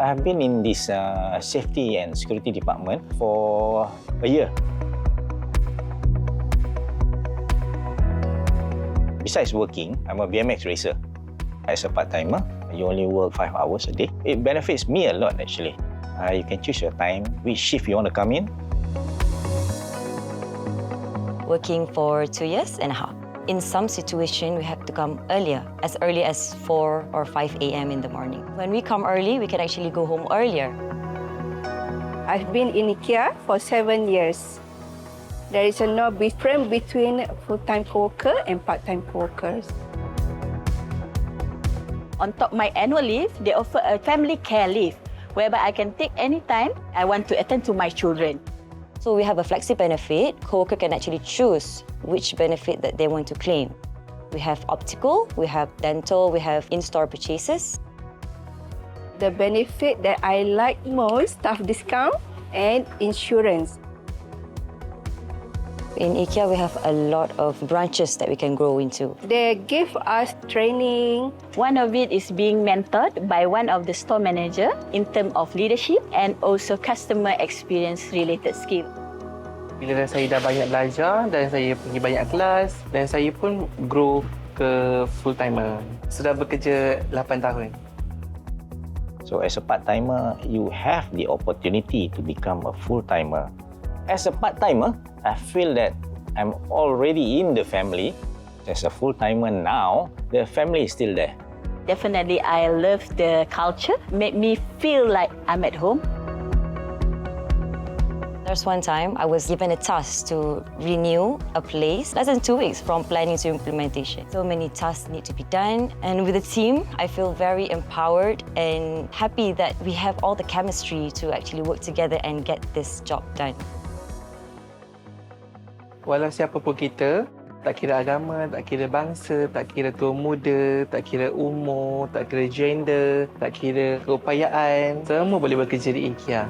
I have been in this safety and security department for a year. Besides working, I'm a BMX racer. As a part-timer, you only work 5 hours a day. It benefits me a lot actually. You can choose your time, which shift you want to come in. Working for 2.5 years. In some situations, we have to come as early as 4 or 5 a.m. in the morning. When we come early, we can actually go home earlier. I've been in IKEA for 7 years. There is no difference between full-time co-worker and part-time co-workers. On top of my annual leave, they offer a family care leave, whereby I can take any time I want to attend to my children. So we have a flexi benefit. Co-worker can actually choose which benefit that they want to claim. We have optical, we have dental, we have in-store purchases. The benefit that I like most, staff discount and insurance. In IKEA, we have a lot of branches that we can grow into. They give us training. One of it is being mentored by one of the store manager in terms of leadership and also customer experience related skill. Bila saya dah banyak belajar dan saya pergi banyak kelas dan saya pun grow ke full-timer. Sudah bekerja 8 tahun. So as a part-timer, you have the opportunity to become a full-timer. As a part-timer, I feel that I'm already in the family. As a full-timer now, the family is still there. Definitely, I love the culture. Make me feel like I'm at home. There's one time I was given a task to renew a place less than 2 weeks from planning to implementation. So many tasks need to be done. And with the team, I feel very empowered and happy that we have all the chemistry to actually work together and get this job done. Walau siapa pun kita, tak kira agama, tak kira bangsa, tak kira tua muda, tak kira umur, tak kira gender, tak kira keupayaan, semua boleh bekerja di IKEA.